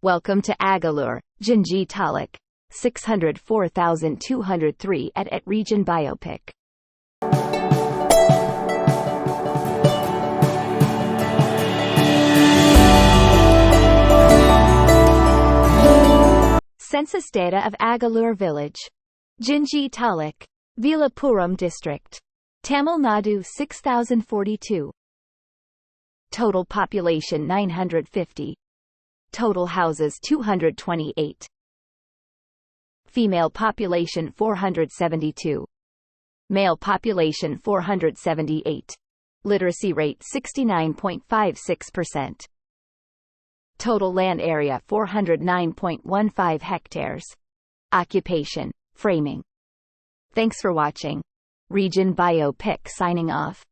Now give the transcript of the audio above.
Welcome to Agalur, Gingee Taluk, 604,203 at Region Biopic. Census data of Agalur village. Gingee Taluk, Villupuram district. Tamil Nadu 6042. Total population 950. Total houses 228. Female population 472. Male population 478. Literacy rate 69.56%. Total land area 409.15 hectares. Occupation, framing. Thanks for watching. Region Biopic signing off.